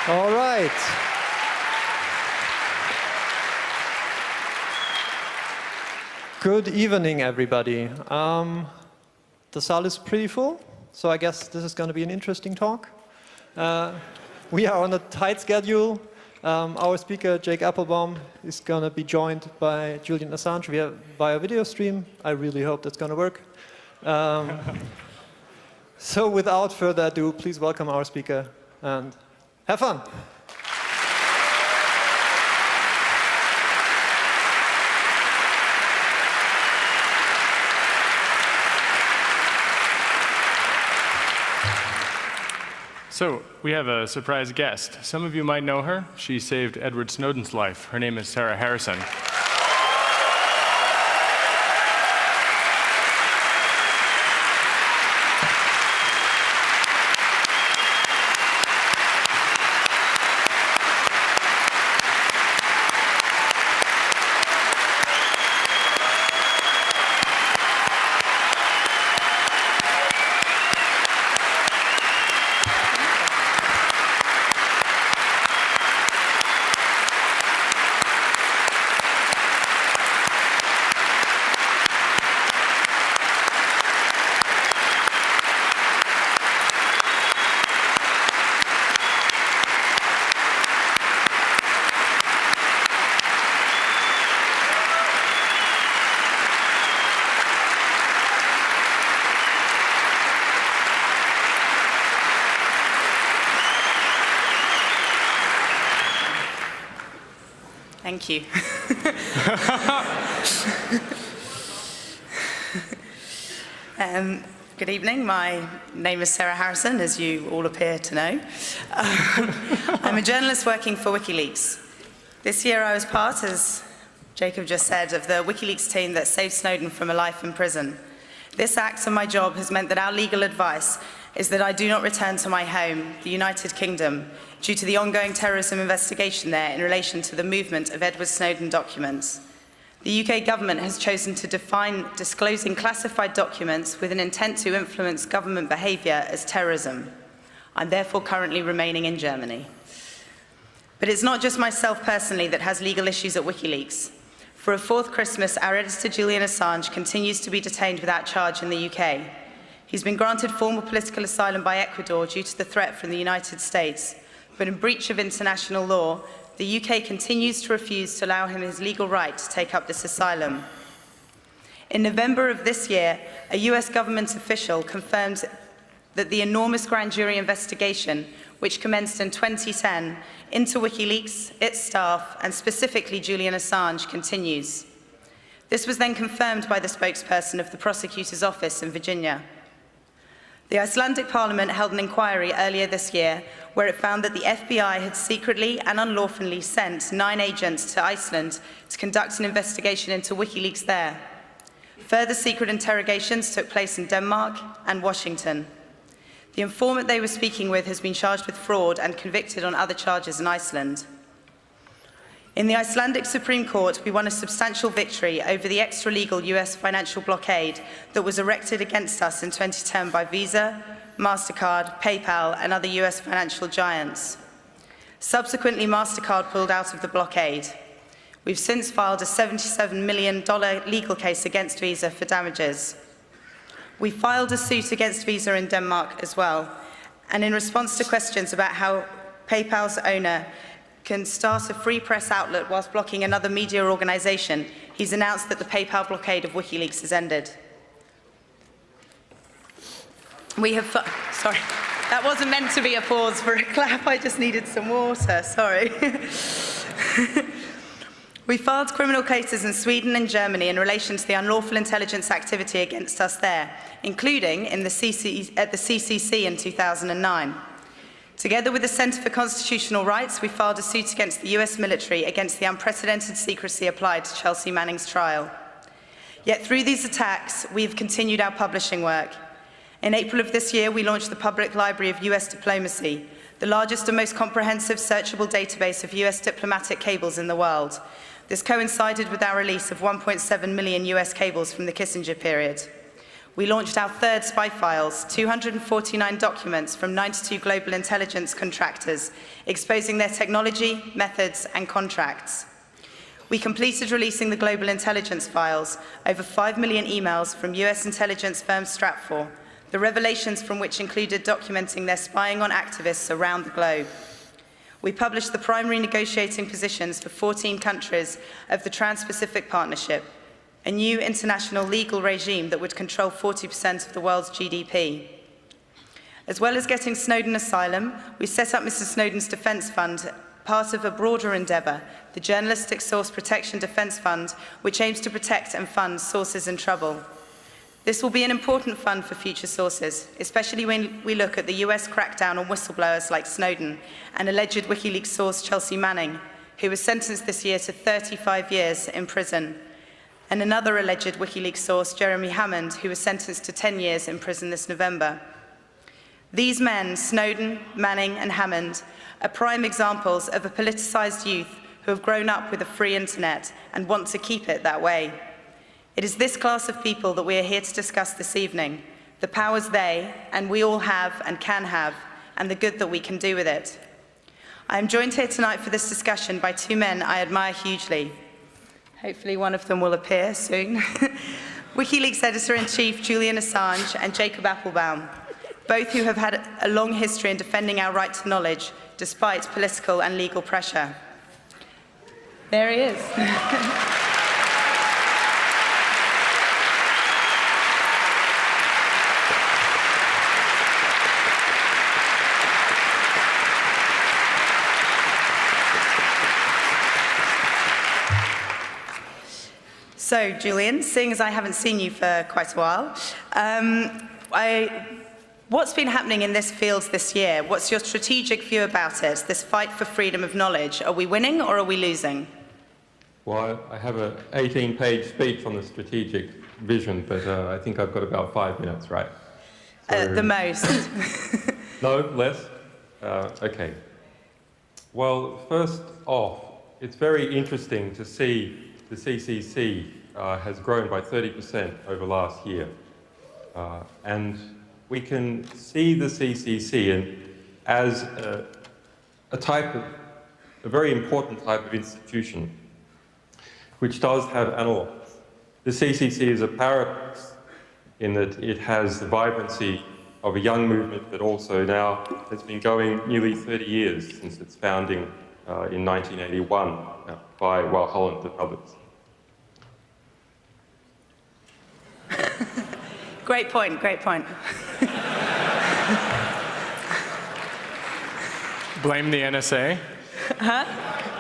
All right. Good evening, everybody. The saal is pretty full, so I guess this is going to be an interesting talk. We are on a tight schedule. Our speaker, Jake Applebaum, is going to be joined by Julian Assange via video stream. I really hope that's going to work. So without further ado, please welcome our speaker and have fun. So, we have a surprise guest. Some of you might know her. She saved Edward Snowden's life. Her name is Sarah Harrison. Thank you. Good evening. My name is Sarah Harrison, as you all appear to know. I'm a journalist working for WikiLeaks. This year I was part, as Jacob just said, of the WikiLeaks team that saved Snowden from a life in prison. This act and my job has meant that our legal advice is that I do not return to my home, the United Kingdom, due to the ongoing terrorism investigation there in relation to the movement of Edward Snowden documents. The UK government has chosen to define disclosing classified documents with an intent to influence government behaviour as terrorism. I'm therefore currently remaining in Germany. But it's not just myself personally that has legal issues at WikiLeaks. For a fourth Christmas, our editor Julian Assange continues to be detained without charge in the UK. He's been granted formal political asylum by Ecuador due to the threat from the United States. But in breach of international law, the UK continues to refuse to allow him his legal right to take up this asylum. In November of this year, a US government official confirmed that the enormous grand jury investigation, which commenced in 2010, into WikiLeaks, its staff, and specifically Julian Assange, continues. This was then confirmed by the spokesperson of the prosecutor's office in Virginia. The Icelandic Parliament held an inquiry earlier this year where it found that the FBI had secretly and unlawfully sent 9 agents to Iceland to conduct an investigation into WikiLeaks there. Further secret interrogations took place in Denmark and Washington. The informant they were speaking with has been charged with fraud and convicted on other charges in Iceland. In the Icelandic Supreme Court, we won a substantial victory over the extra-legal US financial blockade that was erected against us in 2010 by Visa, MasterCard, PayPal, and other US financial giants. Subsequently, MasterCard pulled out of the blockade. We've since filed a $77 million legal case against Visa for damages. We filed a suit against Visa in Denmark as well, and in response to questions about how PayPal's owner can start a free press outlet whilst blocking another media organization, he's announced that the PayPal blockade of WikiLeaks has ended. We have, sorry, that wasn't meant to be a pause for a clap, I just needed some water, sorry. We filed criminal cases in Sweden and Germany in relation to the unlawful intelligence activity against us there, including at the CCC in 2009. Together with the Centre for Constitutional Rights, we filed a suit against the US military against the unprecedented secrecy applied to Chelsea Manning's trial. Yet through these attacks, we've continued our publishing work. In April of this year, we launched the Public Library of US Diplomacy, the largest and most comprehensive searchable database of US diplomatic cables in the world. This coincided with our release of 1.7 million US cables from the Kissinger period. We launched our third spy files, 249 documents from 92 global intelligence contractors, exposing their technology, methods, and contracts. We completed releasing the global intelligence files, over 5 million emails from US intelligence firm Stratfor, the revelations from which included documenting their spying on activists around the globe. We published the primary negotiating positions for 14 countries of the Trans-Pacific Partnership, a new international legal regime that would control 40% of the world's GDP. As well as getting Snowden asylum, we set up Mr. Snowden's Defense Fund, part of a broader endeavor, the Journalistic Source Protection Defense Fund, which aims to protect and fund sources in trouble. This will be an important fund for future sources, especially when we look at the US crackdown on whistleblowers like Snowden and alleged WikiLeaks source Chelsea Manning, who was sentenced this year to 35 years in prison, and another alleged WikiLeaks source, Jeremy Hammond, who was sentenced to 10 years in prison this November. These men, Snowden, Manning, and Hammond, are prime examples of a politicized youth who have grown up with a free internet and want to keep it that way. It is this class of people that we are here to discuss this evening, the powers they, and we all have and can have, and the good that we can do with it. I am joined here tonight for this discussion by two men I admire hugely. Hopefully one of them will appear soon. WikiLeaks Editor-in-Chief Julian Assange and Jacob Appelbaum, both who have had a long history in defending our right to knowledge, despite political and legal pressure. There he is. So, Julian, seeing as I haven't seen you for quite a while, what's been happening in this field this year? What's your strategic view about it, this fight for freedom of knowledge? Are we winning or are we losing? Well, I have an 18-page speech on the strategic vision, but I think I've got about 5 minutes, right? So, the most. No, less? Okay. Well, first off, it's very interesting to see the CCC has grown by 30% over last year. And we can see the CCC as a very important type of institution, which does have analogues. The CCC is a paradox in that it has the vibrancy of a young movement, but also now has been going nearly 30 years since its founding in 1981 by Holland and others. Great point, great point. Blame the NSA? Huh?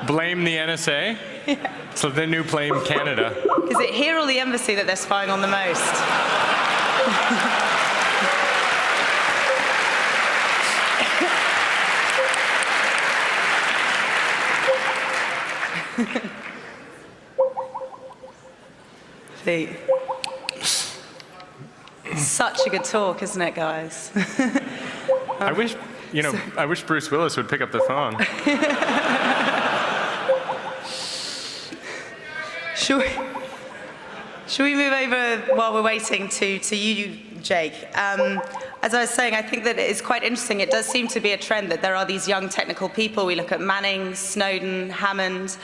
Blame the NSA? Yeah. So the new blame Canada. Is it here or the embassy that they're spying on the most? See. Such a good talk, isn't it, guys? I wish, I wish Bruce Willis would pick up the phone. Should we move over while we're waiting to you, Jake? As I was saying, I think that it is quite interesting. It does seem to be a trend that there are these young technical people. We look at Manning, Snowden, Hammond,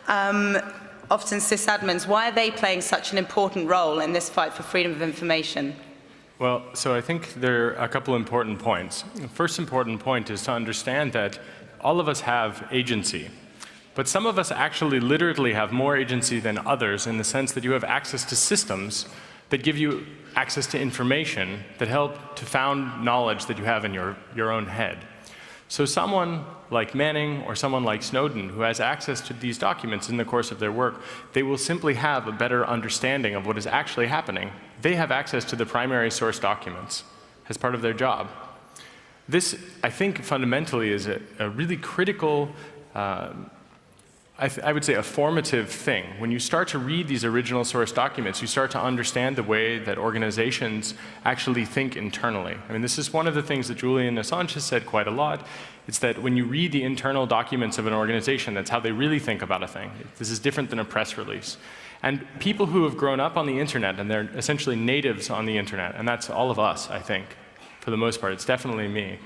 often sysadmins. Why are they playing such an important role in this fight for freedom of information? Well, so I think there are a couple important points. The first important point is to understand that all of us have agency. But some of us actually literally have more agency than others in the sense that you have access to systems that give you access to information that help to found knowledge that you have in your own head. So someone like Manning or someone like Snowden who has access to these documents in the course of their work, they will simply have a better understanding of what is actually happening. They have access to the primary source documents as part of their job. This, I think, fundamentally is a really critical I would say a formative thing. When you start to read these original source documents, you start to understand the way that organizations actually think internally. I mean, this is one of the things that Julian Assange has said quite a lot. It's that when you read the internal documents of an organization, that's how they really think about a thing. This is different than a press release. And people who have grown up on the internet, and they're essentially natives on the internet, and that's all of us, I think, for the most part. It's definitely me.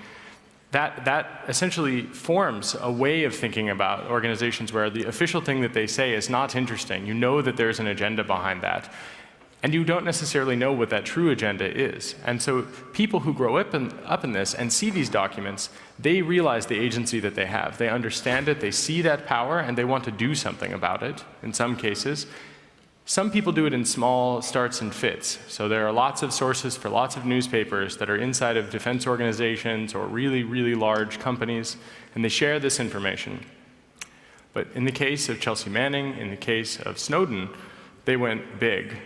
That essentially forms a way of thinking about organizations where the official thing that they say is not interesting. You know that there's an agenda behind that. And you don't necessarily know what that true agenda is. And so people who grow up in this and see these documents, they realize the agency that they have. They understand it, they see that power, and they want to do something about it, in some cases. Some people do it in small starts and fits. So there are lots of sources for lots of newspapers that are inside of defense organizations or really, really large companies, and they share this information. But in the case of Chelsea Manning, in the case of Snowden, they went big.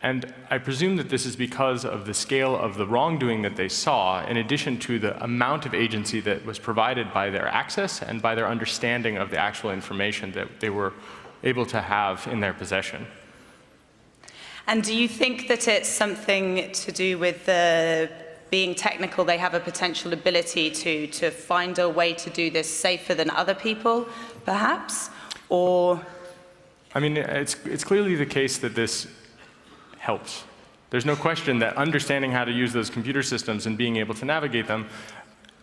And I presume that this is because of the scale of the wrongdoing that they saw, in addition to the amount of agency that was provided by their access and by their understanding of the actual information that they were able to have in their possession. And do you think that it's something to do with being technical, they have a potential ability to find a way to do this safer than other people, perhaps? Or? I mean, it's clearly the case that this helps. There's no question that understanding how to use those computer systems and being able to navigate them,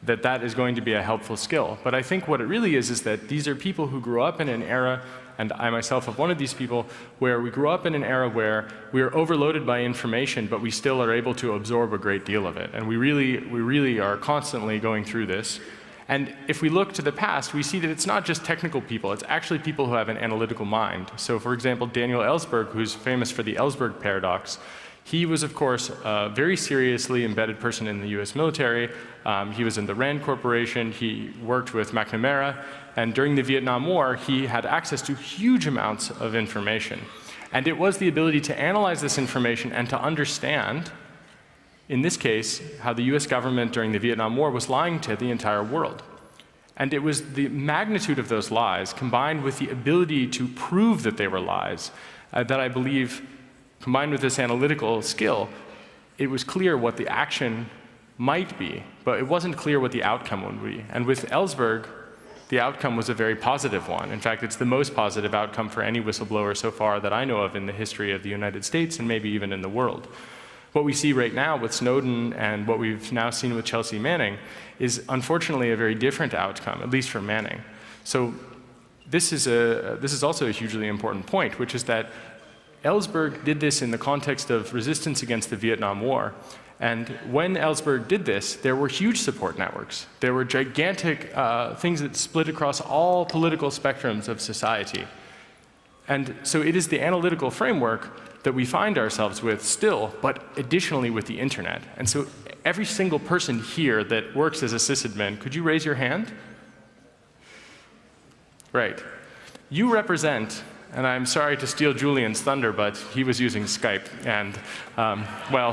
that is going to be a helpful skill. But I think what it really is that these are people who grew up in an era, and I myself am one of these people, where we grew up in an era where we are overloaded by information, but we still are able to absorb a great deal of it. And we really are constantly going through this. And if we look to the past, we see that it's not just technical people, it's actually people who have an analytical mind. So for example, Daniel Ellsberg, who's famous for the Ellsberg paradox, he was, of course, a very seriously embedded person in the US military. He was in the RAND Corporation, he worked with McNamara, and during the Vietnam War, he had access to huge amounts of information. And it was the ability to analyze this information and to understand, in this case, how the US government during the Vietnam War was lying to the entire world. And it was the magnitude of those lies, combined with the ability to prove that they were lies, that I believe, combined with this analytical skill, it was clear what the action might be, but it wasn't clear what the outcome would be. And with Ellsberg, the outcome was a very positive one. In fact, it's the most positive outcome for any whistleblower so far that I know of in the history of the United States and maybe even in the world. What we see right now with Snowden and what we've now seen with Chelsea Manning is unfortunately a very different outcome, at least for Manning. So this is also a hugely important point, which is that Ellsberg did this in the context of resistance against the Vietnam War. And when Ellsberg did this, there were huge support networks. There were gigantic things that split across all political spectrums of society. And so it is the analytical framework that we find ourselves with still, but additionally with the internet. And so every single person here that works as a sysadmin, could you raise your hand? Right. You represent, and I'm sorry to steal Julian's thunder, but he was using Skype, and, well,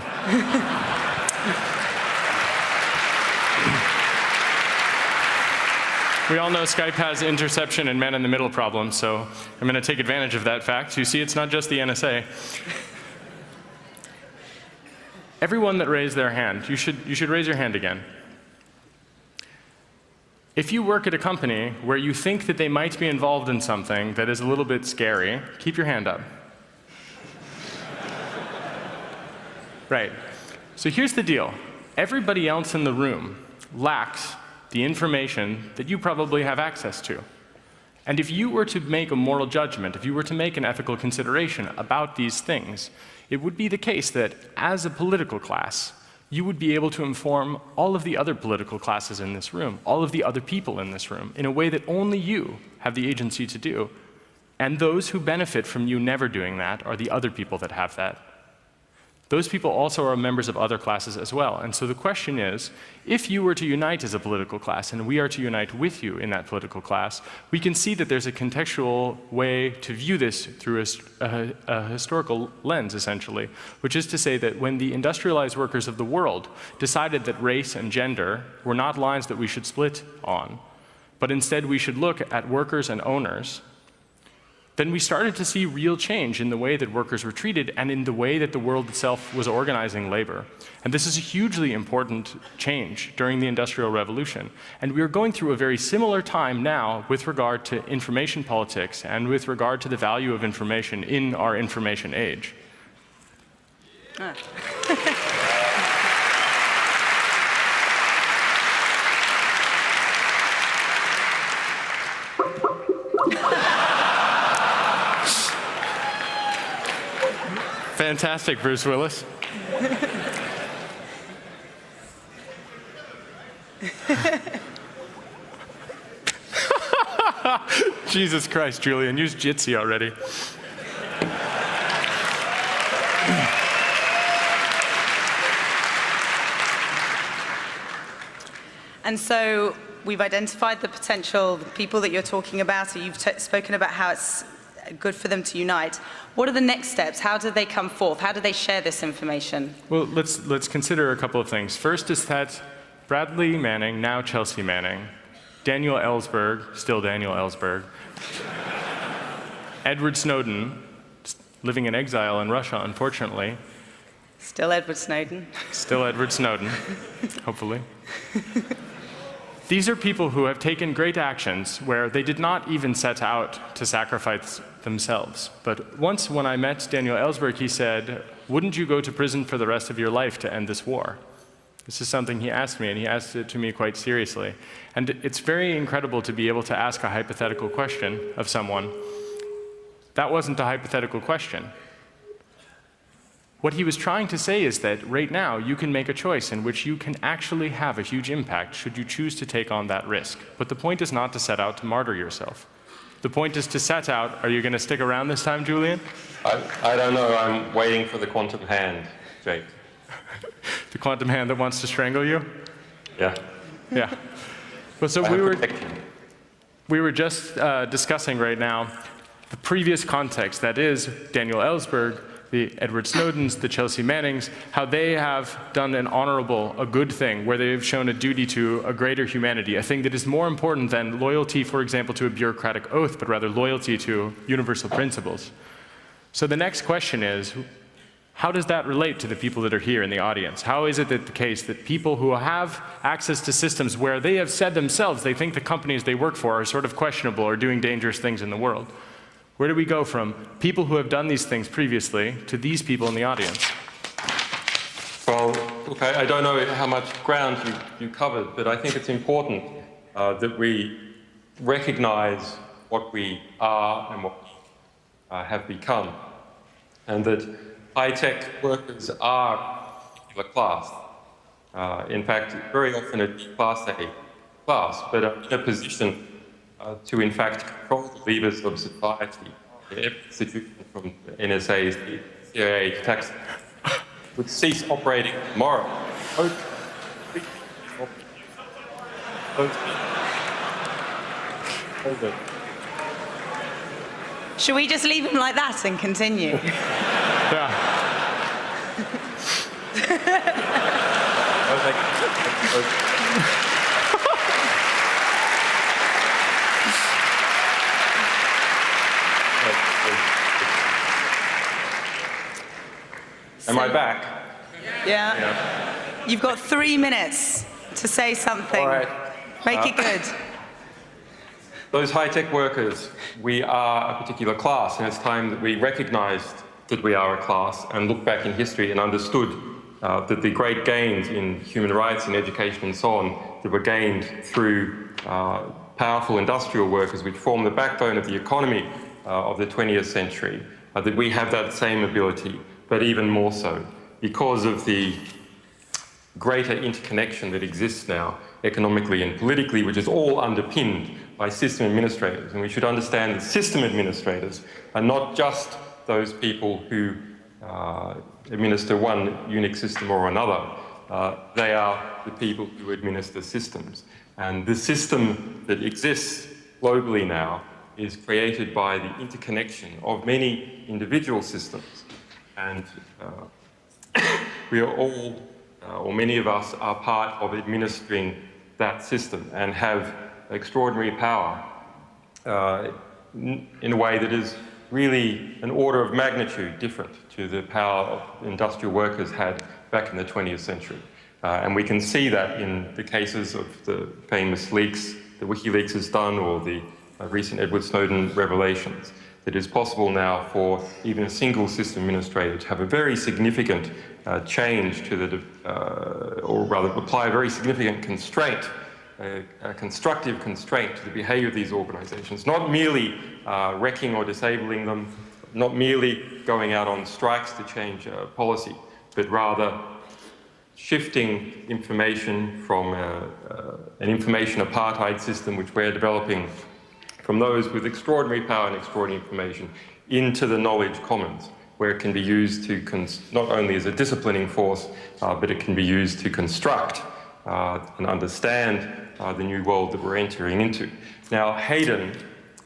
we all know Skype has interception and man-in-the-middle problems, so I'm going to take advantage of that fact. You see, it's not just the NSA. Everyone that raised their hand, you should raise your hand again. If you work at a company where you think that they might be involved in something that is a little bit scary, keep your hand up. Right. So here's the deal. Everybody else in the room lacks the information that you probably have access to. And if you were to make a moral judgment, if you were to make an ethical consideration about these things, it would be the case that as a political class, you would be able to inform all of the other political classes in this room, all of the other people in this room, in a way that only you have the agency to do. And those who benefit from you never doing that are the other people that have that. Those people also are members of other classes as well. And so the question is, if you were to unite as a political class, and we are to unite with you in that political class, we can see that there's a contextual way to view this through a historical lens, essentially, which is to say that when the industrialized workers of the world decided that race and gender were not lines that we should split on, but instead we should look at workers and owners, then we started to see real change in the way that workers were treated and in the way that the world itself was organizing labor. And this is a hugely important change during the Industrial Revolution. And we are going through a very similar time now with regard to information politics and with regard to the value of information in our information age. Fantastic, Bruce Willis. Jesus Christ, Julian, use Jitsi already. And so we've identified the potential, the people that you're talking about, and you've spoken about how it's good for them to unite. What are the next steps? How do they come forth? How do they share this information? Well, let's consider a couple of things. First is that Bradley Manning, now Chelsea Manning, Daniel Ellsberg, still Daniel Ellsberg, Edward Snowden, living in exile in Russia, unfortunately. Still Edward Snowden. Still Edward Snowden, hopefully. These are people who have taken great actions where they did not even set out to sacrifice themselves. But once when I met Daniel Ellsberg, he said, "Wouldn't you go to prison for the rest of your life to end this war?" This is something he asked me, and he asked it to me quite seriously. And it's very incredible to be able to ask a hypothetical question of someone. That wasn't a hypothetical question. What he was trying to say is that right now you can make a choice in which you can actually have a huge impact should you choose to take on that risk. But the point is not to set out to martyr yourself. The point is to set out. Are you going to stick around this time, Julian? I don't know. I'm waiting for the quantum hand, Jake. The quantum hand that wants to strangle you? Yeah. Yeah. Well, so we were just discussing right now the previous context, that is Daniel Ellsberg, the Edward Snowdens, the Chelsea Mannings, how they have done an honorable, a good thing, where they've shown a duty to a greater humanity, a thing that is more important than loyalty, for example, to a bureaucratic oath, but rather loyalty to universal principles. So the next question is, how does that relate to the people that are here in the audience? How is it that the case that people who have access to systems where they have said themselves they think the companies they work for are sort of questionable or doing dangerous things in the world? Where do we go from people who have done these things previously to these people in the audience? Well, look, I don't know how much ground you covered, but I think it's important that we recognize what we are and what we have become, and that high-tech workers are a particular class. In fact, very often a Class A class, but in a position to, in fact, control the levers of society. Every institution from the NSA, the CIA, to tax would cease operating tomorrow. Should we just leave him like that and continue? Yeah. Am I back? Yeah. You've got 3 minutes to say something. All right. Make it good. Those high-tech workers, we are a particular class, and it's time that we recognized that we are a class and looked back in history and understood that the great gains in human rights and education and so on that were gained through powerful industrial workers, which form the backbone of the economy of the 20th century, that we have that same ability, but even more so because of the greater interconnection that exists now economically and politically, which is all underpinned by system administrators. And we should understand that system administrators are not just those people who administer one Unix system or another. They are the people who administer systems. And the system that exists globally now is created by the interconnection of many individual systems. And we are all, or many of us, are part of administering that system and have extraordinary power in a way that is really an order of magnitude different to the power industrial workers had back in the 20th century. And we can see that in the cases of the famous leaks that WikiLeaks has done, or the recent Edward Snowden revelations. It is possible now for even a single system administrator to have a very significant change to the, or rather apply a very significant constraint, a constructive constraint to the behavior of these organizations, not merely wrecking or disabling them, not merely going out on strikes to change policy, but rather shifting information from an information apartheid system which we're developing from those with extraordinary power and extraordinary information into the knowledge commons, where it can be used to, not only as a disciplining force, but it can be used to construct and understand the new world that we're entering into. Now, Hayden,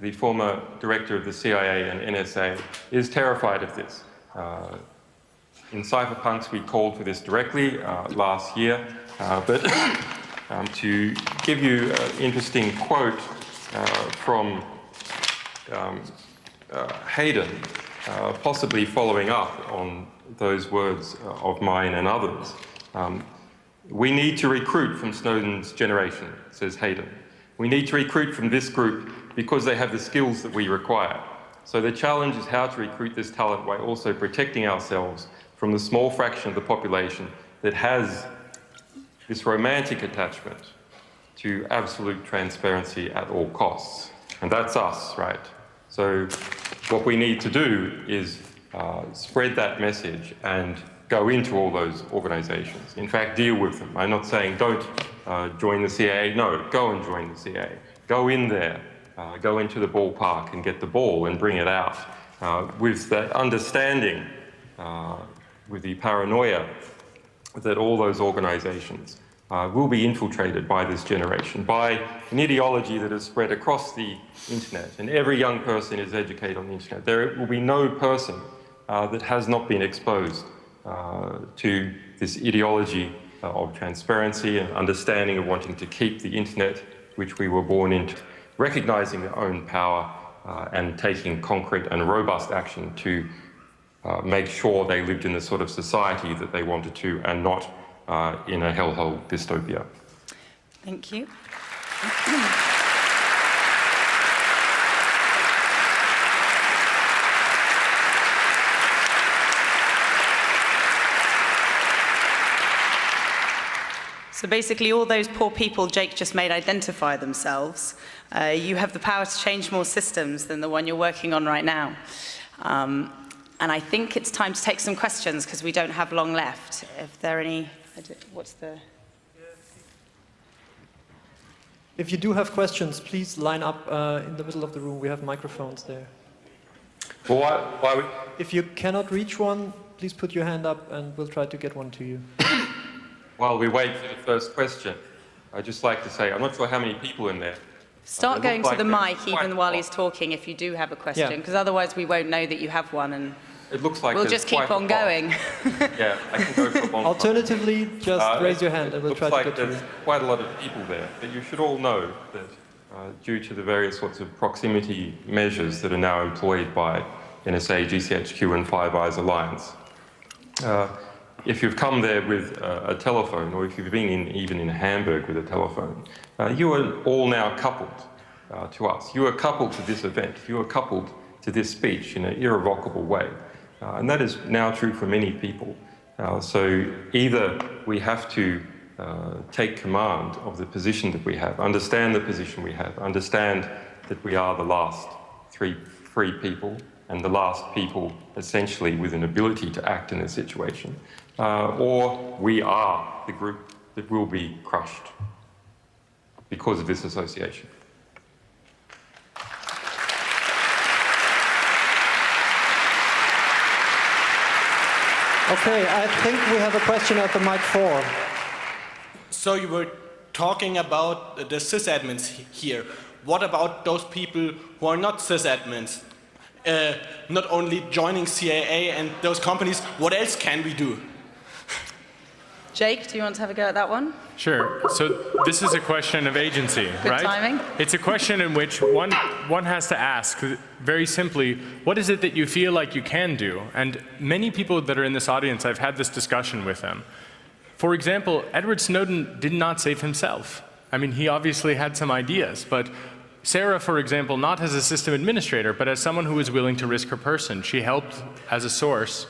the former director of the CIA and NSA, is terrified of this. In Cypherpunks, we called for this directly last year, but to give you an interesting quote from Hayden, possibly following up on those words of mine and others. We need to recruit from Snowden's generation, says Hayden. We need to recruit from this group because they have the skills that we require. So the challenge is how to recruit this talent while also protecting ourselves from the small fraction of the population that has this romantic attachment to absolute transparency at all costs. And that's us, right? So what we need to do is spread that message and go into all those organizations. In fact, deal with them. I'm not saying don't join the CIA. No, go and join the CIA. Go in there, go into the ballpark and get the ball and bring it out with that understanding, with the paranoia that all those organizations will be infiltrated by this generation, by an ideology that is spread across the internet, and every young person is educated on the internet. There will be no person that has not been exposed to this ideology of transparency and understanding of wanting to keep the internet, which we were born into, recognizing their own power and taking concrete and robust action to make sure they lived in the sort of society that they wanted to, and not in a hellhole dystopia. Thank you. So basically, all those poor people Jake just made identify themselves. You have the power to change more systems than the one you're working on right now. And I think it's time to take some questions, because we don't have long left. If there are any, what's the... If you do have questions, please line up in the middle of the room. We have microphones there. Well, why If you cannot reach one, please put your hand up and we'll try to get one to you. while we wait for the first question, I'd just like to say, I'm not sure how many people in there. Start going to the mic even while he's lot. talking if you do have a question, because otherwise we won't know that you have one, and It looks like we'll there's just keep quite a on lot. going. Yeah, I can go for a bonfire. Alternatively, just raise your hand and we'll try to get to you. There's quite a lot of people there, but you should all know that due to the various sorts of proximity measures that are now employed by NSA, GCHQ and Five Eyes Alliance, if you've come there with a telephone, or if you've been even in Hamburg with a telephone, you are all now coupled to us. You are coupled to this event. You are coupled to this speech in an irrevocable way. And that is now true for many people. So either we have to take command of the position that we have, understand the position we have, understand that we are the last free people, and the last people essentially with an ability to act in a situation, or we are the group that will be crushed because of this association. Okay, I think we have a question at the mic 4. So you were talking about the sysadmins here. What about those people who are not sysadmins? Not only joining CIA and those companies, what else can we do? Jake, do you want to have a go at that one? Sure. So this is a question of agency, right? Timing. It's a question in which one has to ask, very simply, what is it that you feel like you can do? And many people that are in this audience, I've had this discussion with them. For example, Edward Snowden did not save himself. I mean, he obviously had some ideas, but Sarah, for example, not as a system administrator, but as someone who was willing to risk her person, she helped as a source.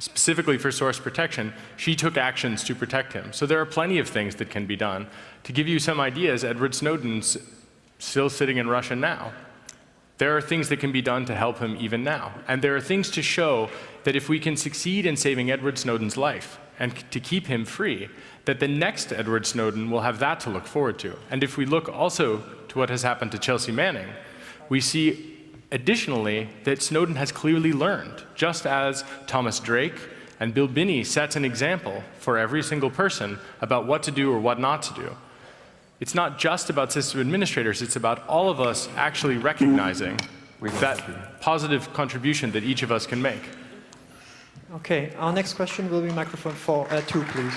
Specifically for source protection, she took actions to protect him. So there are plenty of things that can be done. To give you some ideas, Edward Snowden's still sitting in Russia now. There are things that can be done to help him even now. And there are things to show that if we can succeed in saving Edward Snowden's life and to keep him free, that the next Edward Snowden will have that to look forward to. And if we look also to what has happened to Chelsea Manning, we see additionally, that Snowden has clearly learned, just as Thomas Drake and Bill Binney sets an example for every single person about what to do or what not to do. It's not just about system administrators, it's about all of us actually recognizing that positive contribution that each of us can make. Okay, our next question will be microphone 2, please.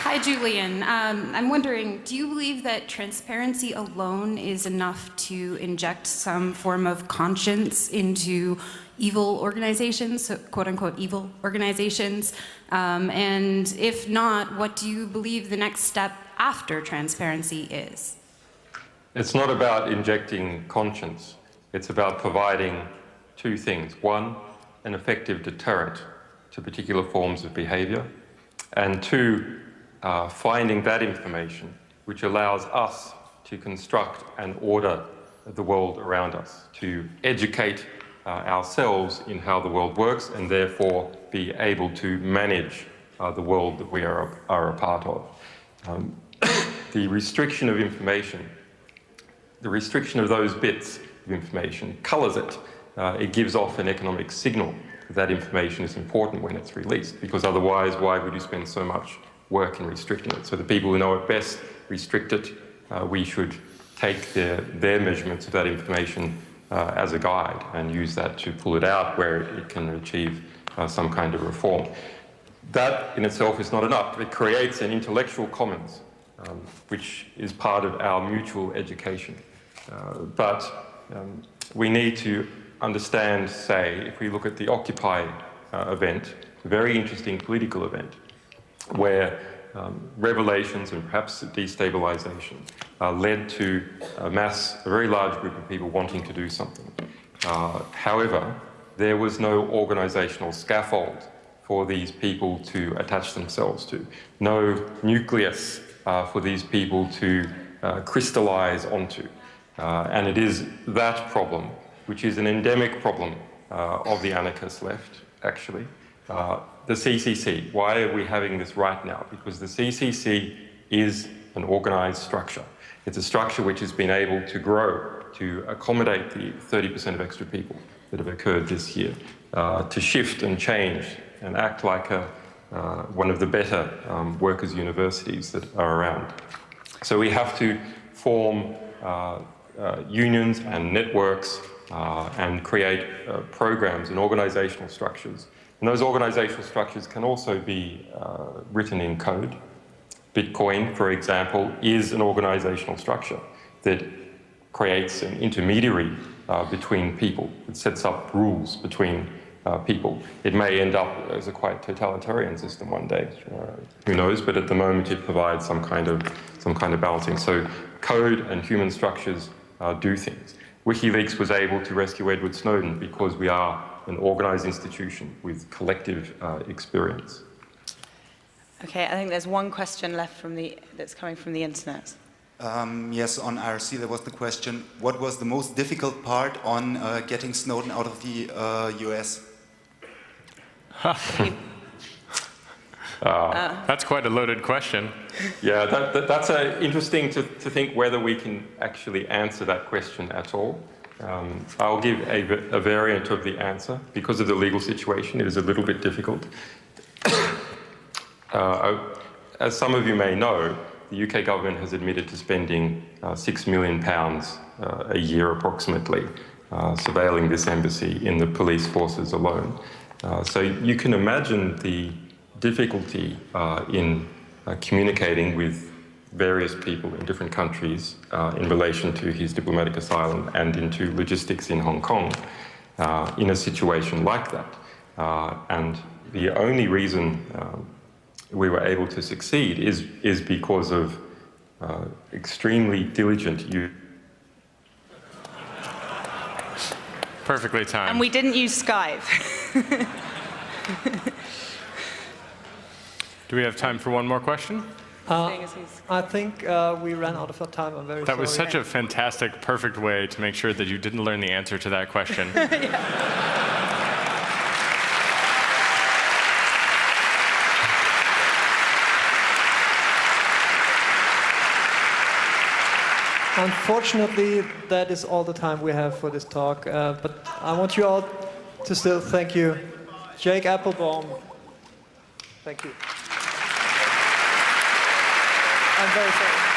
Hi, Julian. I'm wondering, do you believe that transparency alone is enough to inject some form of conscience into evil organizations, so quote-unquote evil organizations? And if not, what do you believe the next step after transparency is? It's not about injecting conscience. It's about providing two things. One, an effective deterrent to particular forms of behavior. And two, finding that information which allows us to construct and order the world around us, to educate ourselves in how the world works and therefore be able to manage the world that we are a part of. The restriction of information, the restriction of those bits of information colours it. It gives off an economic signal that information is important when it's released, because otherwise why would you spend so much work in restricting it? So the people who know it best restrict it. We should take their measurements of that information as a guide and use that to pull it out where it can achieve some kind of reform. That in itself is not enough. It creates an intellectual commons, which is part of our mutual education. But we need to understand, say, if we look at the Occupy event, a very interesting political event, where revelations and perhaps destabilization led to a very large group of people wanting to do something. However, there was no organizational scaffold for these people to attach themselves to, no nucleus for these people to crystallize onto. And it is that problem, which is an endemic problem of the anarchist left, actually. The CCC, why are we having this right now? Because the CCC is an organized structure. It's a structure which has been able to grow to accommodate the 30% of extra people that have occurred this year, to shift and change and act like one of the better workers' universities that are around. So we have to form unions and networks and create programs and organizational structures. And those organizational structures can also be written in code. Bitcoin, for example, is an organizational structure that creates an intermediary between people. It sets up rules between people. It may end up as a quite totalitarian system one day. Who knows? But at the moment, it provides some kind of balancing. So code and human structures do things. WikiLeaks was able to rescue Edward Snowden because we are an organized institution with collective experience. Okay, I think there's one question left that's coming from the internet. Yes, on IRC there was the question, what was the most difficult part on getting Snowden out of the US? That's quite a loaded question. Yeah, that's interesting to think whether we can actually answer that question at all. I'll give a variant of the answer. Because of the legal situation, it is a little bit difficult. As some of you may know, the UK government has admitted to spending £6 million a year approximately surveilling this embassy in the police forces alone. So you can imagine the difficulty in communicating with various people in different countries in relation to his diplomatic asylum and into logistics in Hong Kong in a situation like that. And the only reason we were able to succeed is because of extremely diligent use. Perfectly timed. And we didn't use Skype. Do we have time for one more question? I think we ran out of our time. I'm very sorry. That was such a fantastic, perfect way to make sure that you didn't learn the answer to that question. Unfortunately, that is all the time we have for this talk. But I want you all to still thank you. Jake Applebaum, thank you. I'm very sorry.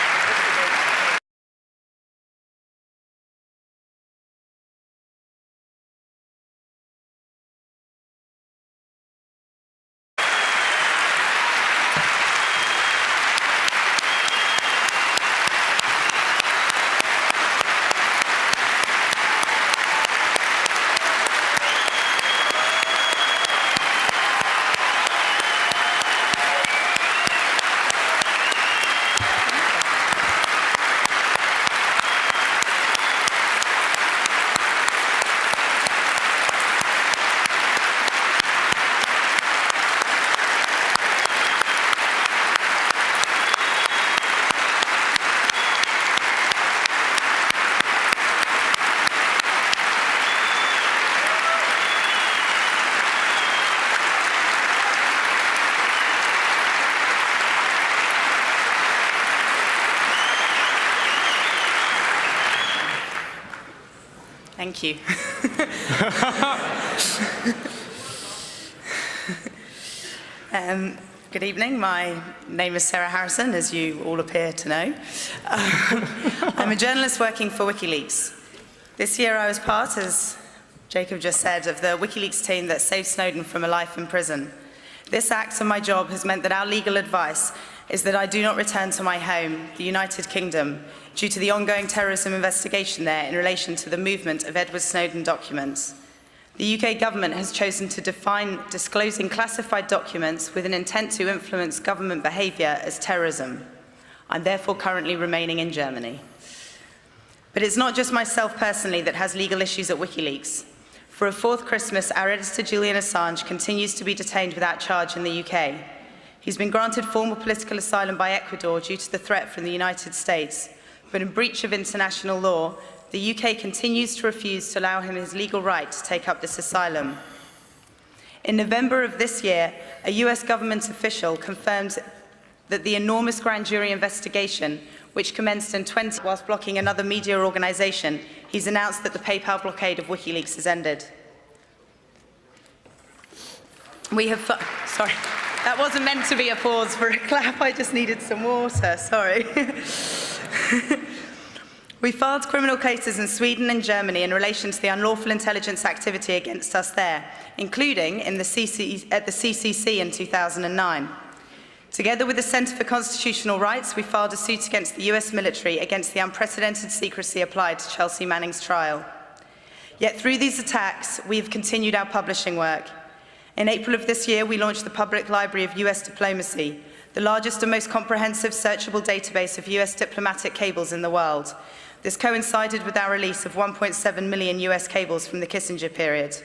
Thank you. Good evening. My name is Sarah Harrison, as you all appear to know. I'm a journalist working for WikiLeaks. This year I was part, as Jacob just said, of the WikiLeaks team that saved Snowden from a life in prison. This act and my job has meant that our legal advice is that I do not return to my home, the United Kingdom, due to the ongoing terrorism investigation there in relation to the movement of Edward Snowden documents. The UK government has chosen to define disclosing classified documents with an intent to influence government behaviour as terrorism. I'm therefore currently remaining in Germany. But it's not just myself personally that has legal issues at WikiLeaks. For a fourth Christmas, our editor Julian Assange continues to be detained without charge in the UK. He's been granted formal political asylum by Ecuador due to the threat from the United States, but in breach of international law, the UK continues to refuse to allow him his legal right to take up this asylum. In November of this year, a US government official confirmed that the enormous grand jury investigation, which commenced in 20 whilst blocking another media organisation, he's announced that the PayPal blockade of WikiLeaks has ended. We have, sorry, that wasn't meant to be a pause for a clap, I just needed some water, sorry. We filed criminal cases in Sweden and Germany in relation to the unlawful intelligence activity against us there, including at the CCC in 2009. Together with the Centre for Constitutional Rights, we filed a suit against the US military against the unprecedented secrecy applied to Chelsea Manning's trial. Yet through these attacks, we have continued our publishing work. In April of this year, we launched the Public Library of US Diplomacy, the largest and most comprehensive searchable database of US diplomatic cables in the world. This coincided with our release of 1.7 million US cables from the Kissinger period.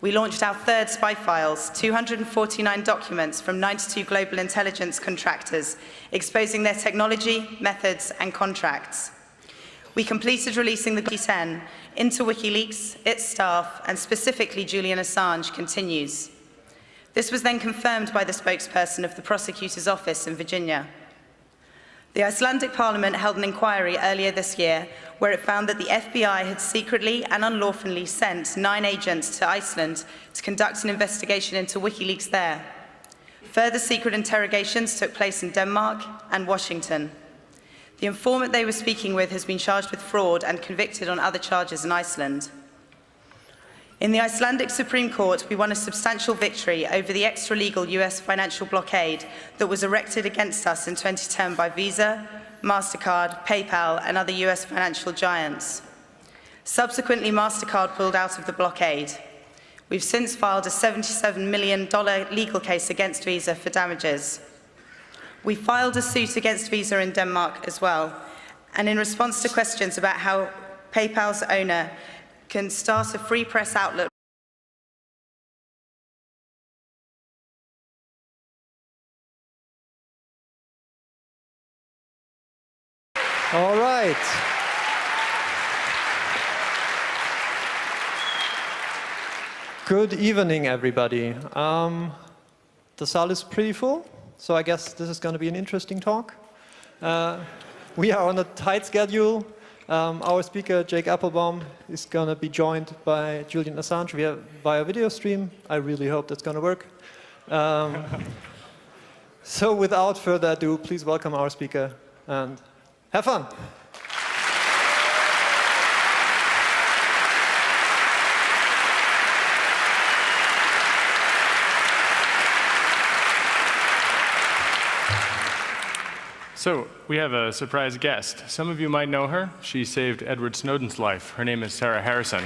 We launched our third spy files, 249 documents from 92 global intelligence contractors, exposing their technology, methods, and contracts. We completed releasing the 10 into WikiLeaks, its staff, and specifically Julian Assange continues. This was then confirmed by the spokesperson of the prosecutor's office in Virginia. The Icelandic Parliament held an inquiry earlier this year where it found that the FBI had secretly and unlawfully sent 9 agents to Iceland to conduct an investigation into WikiLeaks there. Further secret interrogations took place in Denmark and Washington. The informant they were speaking with has been charged with fraud and convicted on other charges in Iceland. In the Icelandic Supreme Court, we won a substantial victory over the extra-legal US financial blockade that was erected against us in 2010 by Visa, MasterCard, PayPal, and other US financial giants. Subsequently, MasterCard pulled out of the blockade. We've since filed a $77 million legal case against Visa for damages. We filed a suit against Visa in Denmark as well, and in response to questions about how PayPal's owner can start a free press outlet. All right. Good evening, everybody. The saal is pretty full, so I guess this is going to be an interesting talk. We are on a tight schedule. Our speaker, Jake Applebaum, is going to be joined by Julian Assange via video stream. I really hope that's going to work. So without further ado, please welcome our speaker and have fun. So, we have a surprise guest. Some of you might know her. She saved Edward Snowden's life. Her name is Sarah Harrison.